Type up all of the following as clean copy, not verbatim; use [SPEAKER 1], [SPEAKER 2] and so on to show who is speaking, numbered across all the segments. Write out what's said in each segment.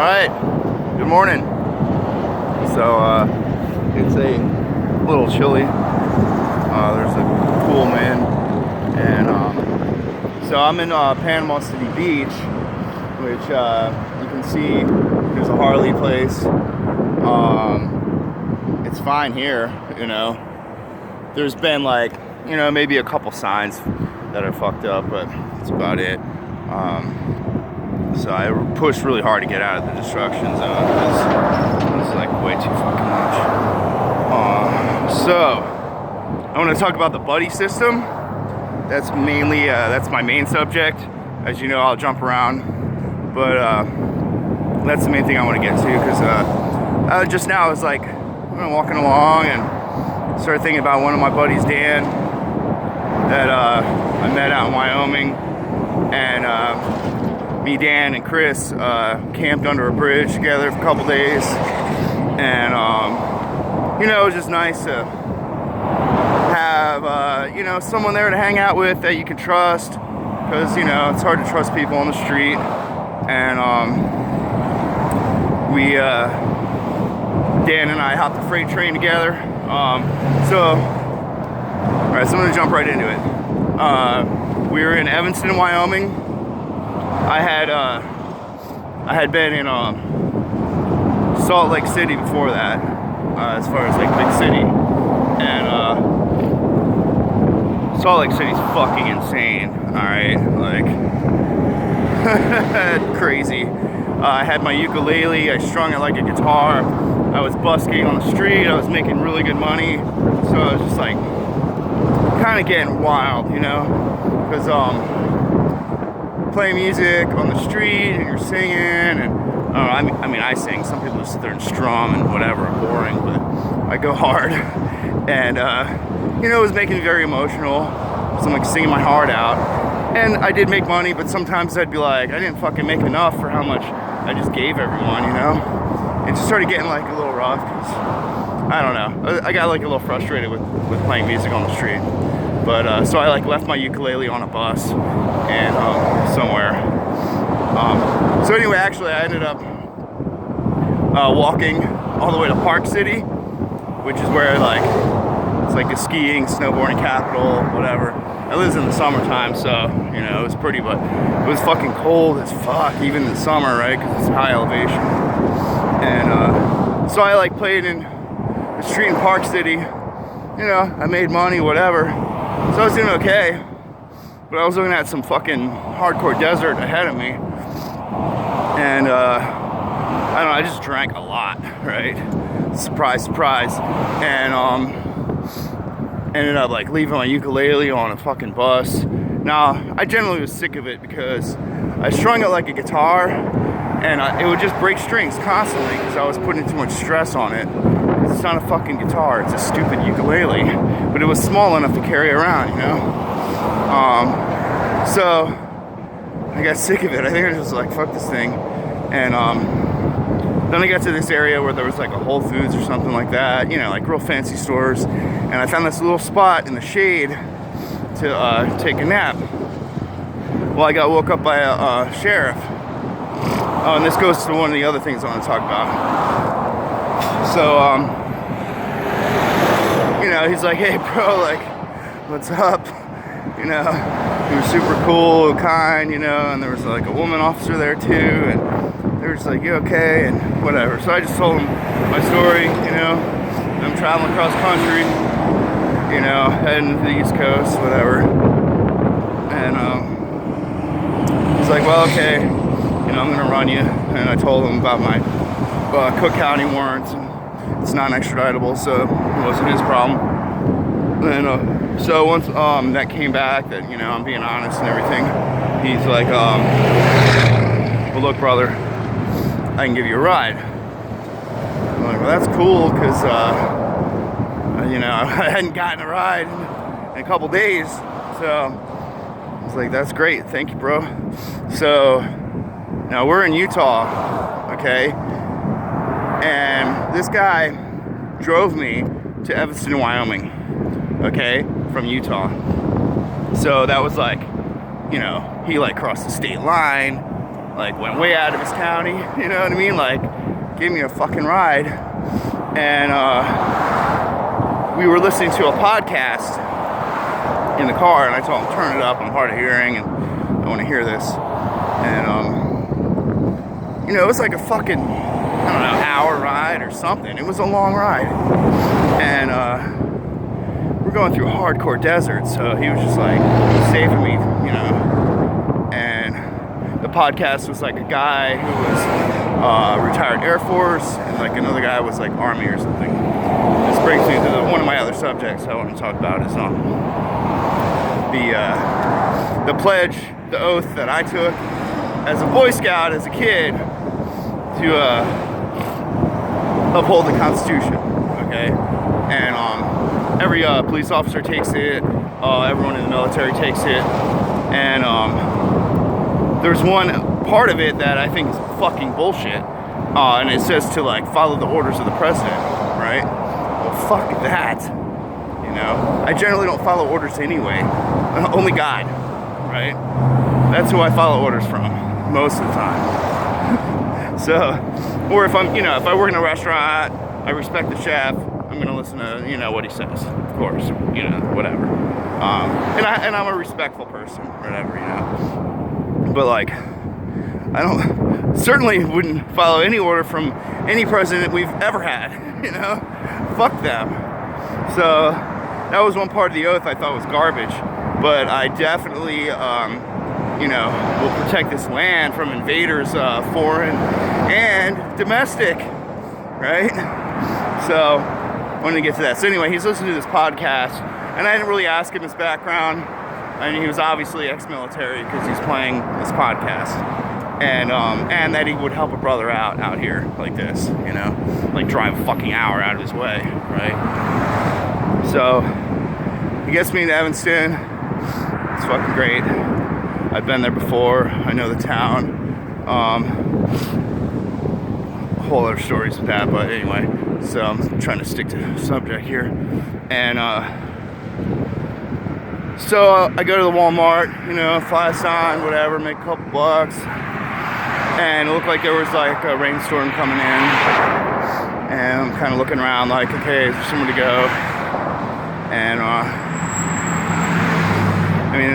[SPEAKER 1] Alright, good morning. So, it's a little chilly. There's a cool man. And, so I'm in Panama City Beach, which you can see there's a Harley place. It's fine here, you know. There's been like, you know, maybe a couple signs that are fucked up, but that's about it. So I pushed really hard to get out of the destruction zone because it was like way too fucking much. So I want to talk about the buddy system. That's mainly that's my main subject. As you know, I'll jump around, but that's the main thing I want to get to because just now I was like walking along and started thinking about one of my buddies, Dan, that I met out in Wyoming, and me, Dan, and Chris camped under a bridge together for a couple days, and you know, it was just nice to have you know, someone there to hang out with that you can trust, because you know it's hard to trust people on the street. And Dan and I hopped the freight train together. So I'm gonna jump right into it. We were in Evanston, Wyoming. I had been in Salt Lake City before that, as far as like big city, and Salt Lake City's fucking insane. All right, like crazy. I had my ukulele. I strung it like a guitar. I was busking on the street. I was making really good money. So I was just like kind of getting wild, you know, because playing music on the street and you're singing, and I mean I sing. Some people just sit there and strum and whatever, boring, but I go hard. And you know, it was making me very emotional. So I'm like singing my heart out, and I did make money, but sometimes I'd be like, I didn't fucking make enough for how much I just gave everyone, you know. It just started getting like a little rough because I don't know. I got like a little frustrated with playing music on the street. But so I like left my ukulele on a bus and somewhere. So anyway, actually I ended up walking all the way to Park City, which is where like it's like a skiing, snowboarding capital, whatever. I live in the summertime, so you know it was pretty, but it was fucking cold as fuck even in the summer, right? Because it's high elevation. And so I like played in the street in Park City. You know, I made money, whatever. So I was doing okay, but I was looking at some fucking hardcore desert ahead of me, and I don't know, I just drank a lot, right? Surprise, surprise. And ended up like leaving my ukulele on a fucking bus. Now, I generally was sick of it because I strung it like a guitar, and it would just break strings constantly because I was putting too much stress on it. It's not a fucking guitar, it's a stupid ukulele, but it was small enough to carry around, you know? So I got sick of it. I think I was just like, fuck this thing. And then I got to this area where there was like a Whole Foods or something like that, you know, like real fancy stores. And I found this little spot in the shade to take a nap. Well, I got woke up by a sheriff. Oh, and this goes to one of the other things I want to talk about. So, you know, he's like, hey bro, like, what's up? You know, he was super cool, kind, you know, and there was like a woman officer there too, and they were just like, you okay? And whatever. So I just told him my story, you know, I'm traveling across country, you know, heading to the East Coast, whatever. And he's like, well, okay, you know, I'm gonna run you. And I told him about my Cook County warrants, and it's non-extraditable, so it wasn't his problem. And so once that came back, that, you know, I'm being honest and everything, he's like, well, look, brother, I can give you a ride. I'm like, well, that's cool, because you know, I hadn't gotten a ride in a couple days, so I was like, that's great, thank you, bro. So now we're in Utah, okay, and this guy drove me to Evanston, Wyoming, okay, from Utah. So that was like, you know, he like crossed the state line, like went way out of his county, you know what I mean? Like, gave me a fucking ride. And we were listening to a podcast in the car, and I told him, turn it up, I'm hard of hearing, and I want to hear this. And, you know, it was like a fucking, I don't know, hour ride or something. It was a long ride. And, we're going through hardcore desert, so he was just like saving me, you know. And the podcast was like a guy who was retired Air Force, and like another guy was like Army or something. This brings me to one of my other subjects I want to talk about is the pledge, the oath that I took as a Boy Scout, as a kid, to uphold the Constitution. Okay, and every police officer takes it, everyone in the military takes it, and there's one part of it that I think is fucking bullshit, and it says to like follow the orders of the president, right? Well, fuck that, you know. I generally don't follow orders anyway. Only God, right? That's who I follow orders from most of the time. So, or if I'm, you know, if I work in a restaurant, I respect the chef. I'm gonna listen to, you know, what he says, of course, you know, whatever. And I'm a respectful person, whatever, you know. But like, I certainly wouldn't follow any order from any president we've ever had, you know. Fuck them. So that was one part of the oath I thought was garbage. But I definitely, you know, will protect this land from invaders, foreign and domestic, right? So I wanted to get to that. So anyway, he's listening to this podcast, and I didn't really ask him his background. I mean, he was obviously ex-military because he's playing this podcast, and that he would help a brother out here like this, you know, like drive a fucking hour out of his way, right? So he gets me to Evanston. It's fucking great. I've been there before. I know the town. Whole other stories with that, but anyway. So I'm trying to stick to the subject here. And so I go to the Walmart, you know, flash on, whatever, make a couple bucks. And it looked like there was like a rainstorm coming in. And I'm kind of looking around like, okay, is there somewhere to go? And I mean,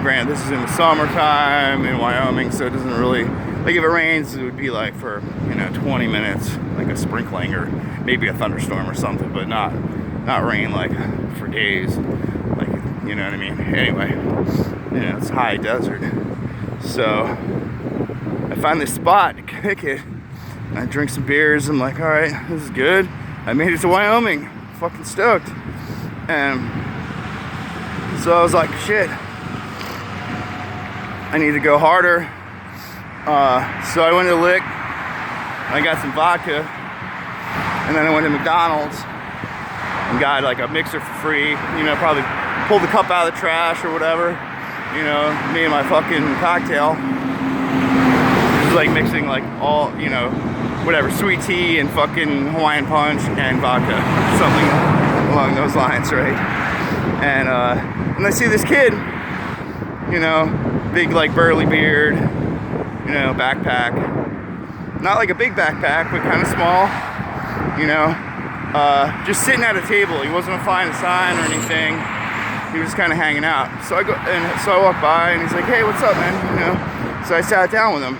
[SPEAKER 1] granted, this is in the summertime in Wyoming, so it doesn't really, like if it rains, it would be like for, you know, 20 minutes, like a sprinkling or maybe a thunderstorm or something, but not rain like for days, like, you know what I mean? Anyway, you know, it's high desert. So I find this spot to kick it, and I drink some beers. I'm like, all right, this is good. I made it to Wyoming. Fucking stoked. And so I was like, shit, I need to go harder. So I went to Lick, I got some vodka, and then I went to McDonald's and got like a mixer for free, you know, probably pulled the cup out of the trash or whatever, you know, me and my fucking cocktail. Just like mixing like all, you know, whatever, sweet tea and fucking Hawaiian punch and vodka, something along those lines, right? And I see this kid, you know, big like burly beard, you know, backpack, not like a big backpack, but kind of small, you know, just sitting at a table. He wasn't flying a sign or anything. He was just kind of hanging out. So I walk by, and he's like, "Hey, what's up, man?" You know. So I sat down with him,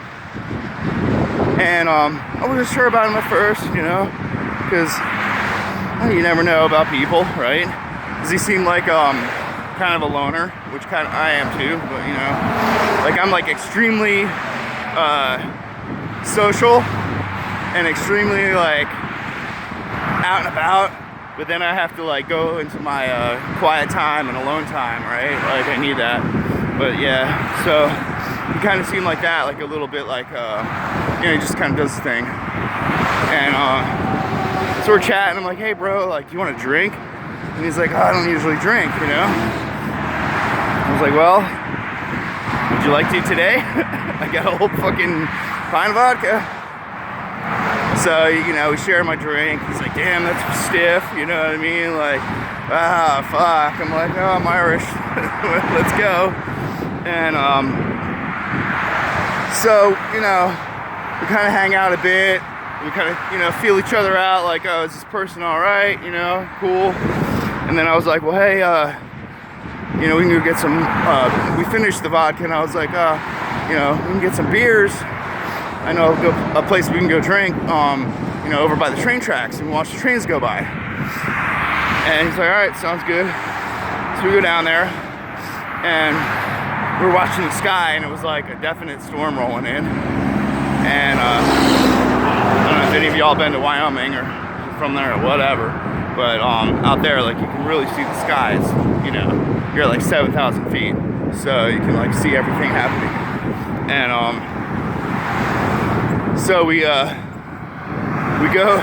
[SPEAKER 1] and I wasn't sure about him at first, you know, because you never know about people, right? Because he seemed like kind of a loner, which kind of I am too, but you know, like I'm like extremely social and extremely like out and about, but then I have to like go into my quiet time and alone time, right? Like I need that. But yeah, so he kind of seemed like that, like a little bit like you know, he just kind of does his thing. And so we're chatting. I'm like, "Hey bro, like, do you want a drink?" And he's like, "Oh, I don't usually drink, you know." I was like, "Well, would you like to today?" I got a whole fucking pint of vodka. So, you know, we share my drink. He's like, "Damn, that's stiff," you know what I mean? Like, ah, fuck. I'm like, "Oh, I'm Irish." Let's go. And So, you know, we kind of hang out a bit. We kind of, you know, feel each other out, like, oh, is this person all right? You know, cool. And then I was like, well, hey, you know, we can go get some, we finished the vodka, and I was like, you know, we can get some beers. I know a place we can go drink, you know, over by the train tracks and watch the trains go by. And he's like, all right, sounds good. So we go down there, and we're watching the sky, and it was like a definite storm rolling in. And I don't know if any of y'all been to Wyoming or from there or whatever, but out there, like, you can really see the skies. You know, you're at like 7,000 feet, so you can like see everything happening. And so we go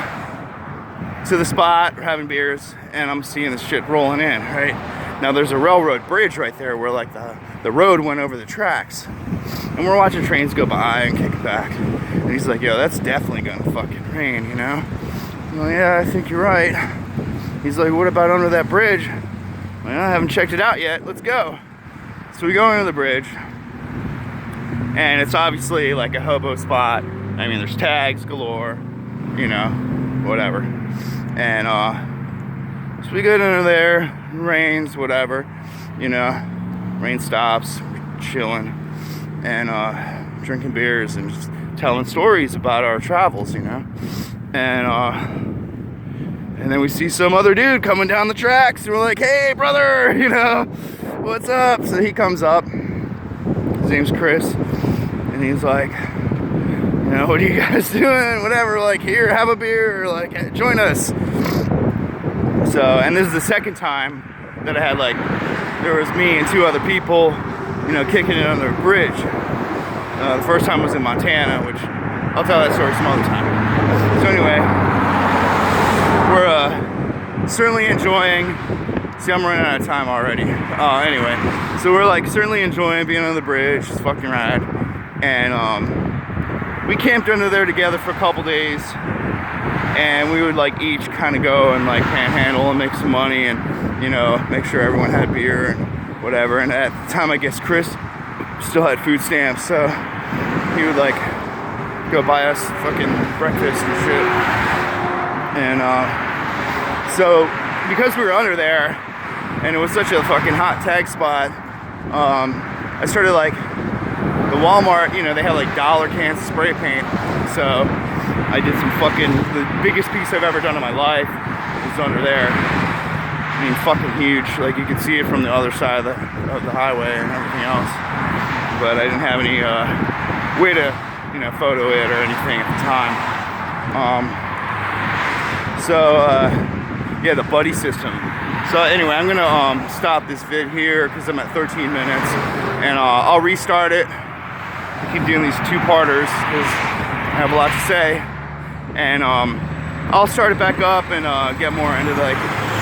[SPEAKER 1] to the spot, we're having beers, and I'm seeing this shit rolling in, right? Now there's a railroad bridge right there where like the road went over the tracks. And we're watching trains go by and kick back. And he's like, yo, that's definitely gonna fucking rain, you know? I'm like, yeah, I think you're right. He's like, what about under that bridge? Well, I haven't checked it out yet, let's go. So we go under the bridge, and it's obviously like a hobo spot. I mean, there's tags galore, you know, whatever. And so we get under there, it rains, whatever, you know, rain stops, we're chilling, and drinking beers and just telling stories about our travels, you know. And then we see some other dude coming down the tracks, and we're like, hey, brother, you know, what's up? So he comes up, his name's Chris, and he's like, you know, what are you guys doing? Whatever, like, here, have a beer, or like, join us. So, and this is the second time that I had, like, there was me and two other people, you know, kicking it under a bridge. The first time was in Montana, which I'll tell that story some other time. So anyway, we're certainly enjoying, see, I'm running out of time already. Anyway, so we're like certainly enjoying being on the bridge, it's fucking rad. And we camped under there together for a couple days, and we would like each kind of go and like panhandle and make some money, and, you know, make sure everyone had beer and whatever. And at the time, I guess Chris still had food stamps, so he would like go buy us fucking breakfast and shit. And so because we were under there and it was such a fucking hot tag spot, I started like, the Walmart, you know, they had like dollar cans of spray paint. So I did some fucking, the biggest piece I've ever done in my life was under there. I mean, fucking huge. Like, you could see it from the other side of the highway and everything else. But I didn't have any way to, you know, photo it or anything at the time. Yeah, the buddy system. So anyway, I'm gonna stop this vid here because I'm at 13 minutes, and I'll restart it. I keep doing these two-parters because I have a lot to say, and I'll start it back up and get more into, like,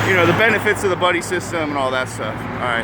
[SPEAKER 1] you know, the benefits of the buddy system and all that stuff. All right.